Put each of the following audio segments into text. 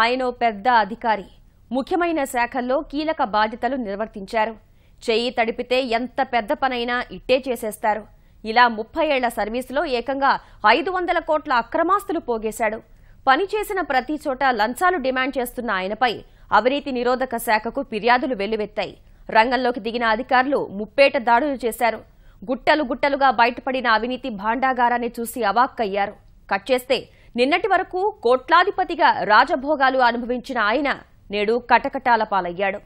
ఆయనో పెద్ద అధికారి. ముఖ్యమైన శాఖల్లో కీలక బాధ్యతలు నిర్వర్తించారు. చెయ్యి తడిపితే ఎంత పెద్ద పనైనా ఇట్టే చేసేస్తారు. ఇలా 30 ఏళ్ల సర్వీసులో ఏకంగా 500 కోట్ల అక్రమాస్తులు పోగేశాడు. పనిచేసిన ప్రతి చోట లంచాలు డిమాండ్ చేస్తున్న ఆయనపై అవినీతి నిరోధక శాఖకు ఫిర్యాదులు వెల్లువెత్తాయి. రంగంలోకి దిగిన అధికారులు ముప్పేట దాడులు చేశారు. గుట్టలు గుట్టలుగా బయటపడిన అవినీతి భాండాగారాన్ని చూసి అవాక్కయ్యారు. కట్ చేస్తే నిన్నటి వరకు కోట్లాధిపతిగా రాజభోగాలు అనుభవించిన ఆయన నేడు కటకటాల పాలయ్యాడు.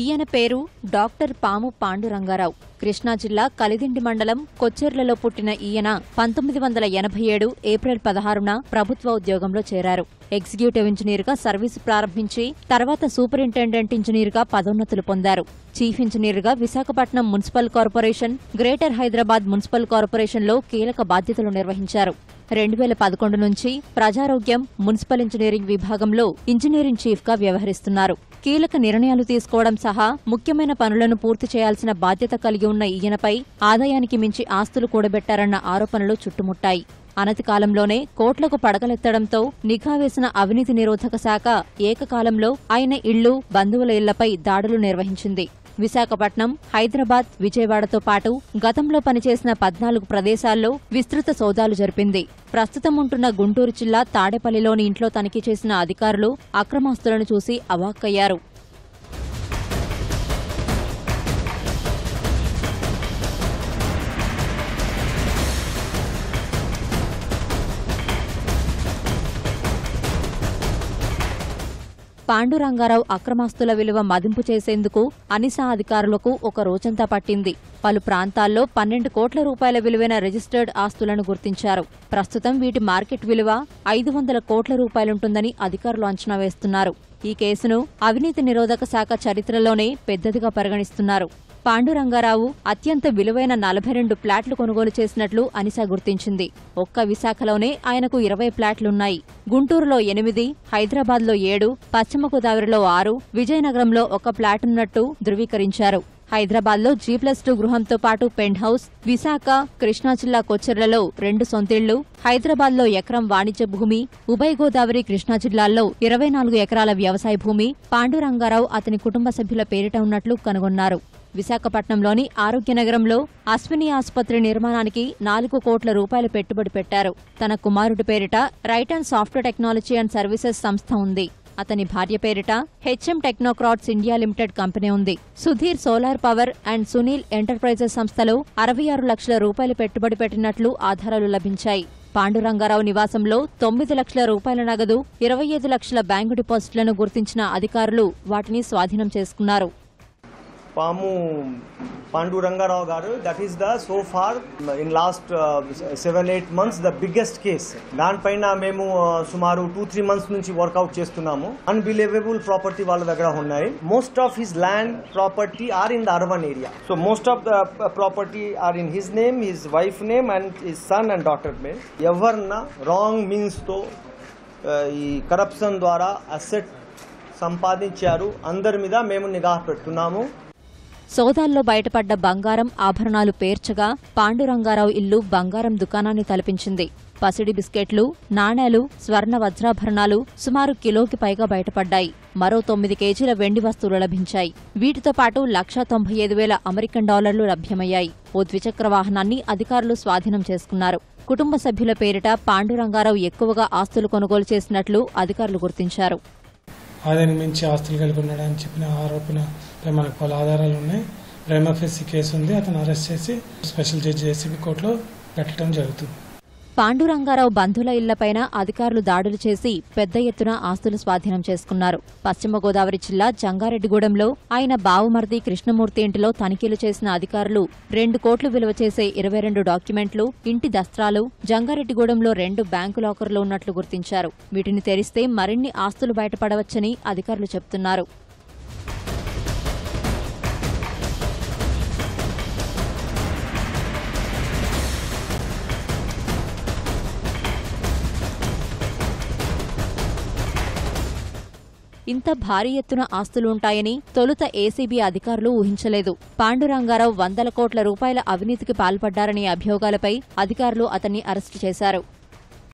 ఈయన పేరు డాక్టర్ పాము పాండురంగారావు. కృష్ణా జిల్లా కలిదిండి మండలం కొచ్చెర్లలో పుట్టిన ఈయన 1987 ఏప్రిల్ 16న ప్రభుత్వ ఉద్యోగంలో చేరారు. ఎగ్జిక్యూటివ్ ఇంజనీర్గా సర్వీసు ప్రారంభించి తర్వాత సూపరింటెండెంట్ ఇంజనీర్గా పదోన్నతులు పొందారు. చీఫ్ ఇంజనీర్గా Visakhapatnam municipal corporation, greater Hyderabad municipal కార్పొరేషన్లో కీలక బాధ్యతలు నిర్వహించారు. 2011 నుంచి ప్రజారోగ్యం, మున్సిపల్ ఇంజనీరింగ్ విభాగంలో ఇంజనీరింగ్ చీఫ్గా వ్యవహరిస్తున్నారు. కీలక నిర్ణయాలు తీసుకోవడం సహా ముఖ్యమైన పనులను పూర్తి చేయాల్సిన బాధ్యత కలిగి ఉన్న ఈయనపై ఆదాయానికి మించి ఆస్తులు కూడబెట్టారన్న ఆరోపణలు చుట్టుముట్టాయి. అనతి కాలంలోనే కోట్లకు పడగలెత్తడంతో నిఘా వేసిన అవినీతి నిరోధక శాఖ ఏకకాలంలో ఆయన ఇళ్లు, బంధువుల ఇళ్లపై దాడులు నిర్వహించింది. విశాఖపట్నం, హైదరాబాద్, విజయవాడతో పాటు గతంలో పనిచేసిన 14 ప్రదేశాల్లో విస్తృత సోదాలు జరిపింది. ప్రస్తుతం ఉంటున్న గుంటూరు జిల్లా తాడేపల్లిలోని ఇంట్లో తనిఖీ చేసిన అధికారులు అక్రమాస్తులను చూసి అవాక్కయ్యారు. పాండురంగారావు అక్రమాస్తుల విలువ మదింపు చేసేందుకు అనిసా అధికారులకు ఒక రోజంతా పట్టింది. పలు ప్రాంతాల్లో 12 కోట్ల రూపాయల విలువైన రిజిస్టర్డ్ ఆస్తులను గుర్తించారు. ప్రస్తుతం వీటి మార్కెట్ విలువ 500 కోట్ల రూపాయలుంటుందని అధికారులు అంచనా వేస్తున్నారు. ఈ కేసును అవినీతి నిరోధక శాఖ చరిత్రలోనే పెద్దదిగా పరిగణిస్తున్నారు. పాండురంగారావు అత్యంత విలువైన 42 ఫ్లాట్లు కొనుగోలు చేసినట్లు అనిసా గుర్తించింది. ఒక్క విశాఖలోనే ఆయనకు 20 ఫ్లాట్లున్నాయి. గుంటూరులో 8, హైదరాబాద్లో 7, పశ్చిమ గోదావరిలో 6, విజయనగరంలో 1 ఫ్లాటున్నట్టు ధృవీకరించారు. హైదరాబాద్లో G+2 గృహంతో పాటు పెంట్ హౌస్, విశాఖ, కృష్ణా జిల్లా కొచ్చెర్లలో 2 సొంతిళ్లు, హైదరాబాద్లో ఎకరం వాణిజ్య భూమి, ఉభయ గోదావరి, కృష్ణా జిల్లాల్లో 24 ఎకరాల వ్యవసాయ భూమి పాండురంగారావు అతని కుటుంబ సభ్యుల పేరిట ఉన్నట్లు కనుగొన్నారు. విశాఖపట్నంలోని ఆరోగ్యనగరంలో అశ్విని ఆసుపత్రి నిర్మాణానికి 4 కోట్ల రూపాయలు పెట్టుబడి పెట్టారు. తన కుమారుడి పేరిట right and software technology and services సంస్థ ఉంది. అతని భార్య పేరిట HM technocrats India limited company ఉంది. Sudheer solar power and Sunil enterprises సంస్థలో 66 లక్షల రూపాయలు పెట్టుబడి పెట్టినట్లు ఆధారాలు లభించాయి. పాండురంగారావు నివాసంలో 9 లక్షల రూపాయల నగదు, 25 లక్షల బ్యాంకు డిపాజిట్లను గుర్తించిన అధికారులు వాటిని స్వాధీనం చేసుకున్నారు. Pamu Pandurangarao garu, that is the so far in last 7-8 months the biggest case. Dan paina memu sumaru 2-3 months nunchi work out chestunnamo. Unbelievable property valla daggara unnayi. Most of his land property are in the urban area. So most of the property are in his name, his wife name and his son and daughter name. Evarna wrong means to ee corruption dwara asset సంపాదించారు. అందరి మీద మేము నిఘా పెడుతున్నాము. సోదాల్లో బయటపడ్డ బంగారం, ఆభరణాలు పేర్చగా పాండురంగారావు ఇల్లు బంగారం దుకాణాన్ని తలపించింది. పసిడి బిస్కెట్లు, నాణేలు, స్వర్ణ వజ్రాభరణాలు సుమారు కిలోకి పైగా బయటపడ్డాయి. మరో 9 కేజీల వెండి వస్తువులు లభించాయి. వీటితో పాటు $1,95,000 అమెరికన్ డాలర్లు లభ్యమయ్యాయి. ఓ ద్విచక్ర వాహనాన్ని అధికారులు స్వాధీనం చేసుకున్నారు. కుటుంబ సభ్యుల పేరిట పాండురంగారావు ఎక్కువగా ఆస్తులు కొనుగోలు చేసినట్లు అధికారులు గుర్తించారు. ఆదాయానికి మించి ఆస్తులు కలిగి ఉన్నాడని చెప్పిన ఆరోపణపై మనకు పలు ఆధారాలు ఉన్నాయి. ప్రైమా ఫేసి కేసు ఉంది. అతను అరెస్ట్ చేసి స్పెషల్ జడ్జి ఏసీబీ కోర్టులో పెట్టడం జరుగుతుంది. పాండురంగారావు బంధువుల ఇళ్లపైన అధికారులు దాడులు చేసి పెద్ద ఎత్తున ఆస్తులు స్వాధీనం చేసుకున్నారు. పశ్చిమ గోదావరి జిల్లా జంగారెడ్డిగూడెంలో ఆయన బావుమర్ది కృష్ణమూర్తి ఇంటిలో తనిఖీలు చేసిన అధికారులు 2 కోట్లు విలువ చేసే 22 డాక్యుమెంట్లు, ఇంటి దస్త్రాలు, జంగారెడ్డిగూడెంలో 2 బ్యాంకు లాకర్లు ఉన్నట్లు గుర్తించారు. వీటిని తెరిస్తే మరిన్ని ఆస్తులు బయటపడవచ్చని అధికారులు చెబుతున్నారు. ఇంత భారీ ఎత్తున ఆస్తులుంటాయని తొలుత ఏసీబీ అధికారులు ఊహించలేదు. పాండురంగారావు 100 కోట్ల రూపాయల అవినీతికి పాల్పడ్డారనే అభియోగాలపై అధికారులు అతన్ని అరెస్టు చేశారు.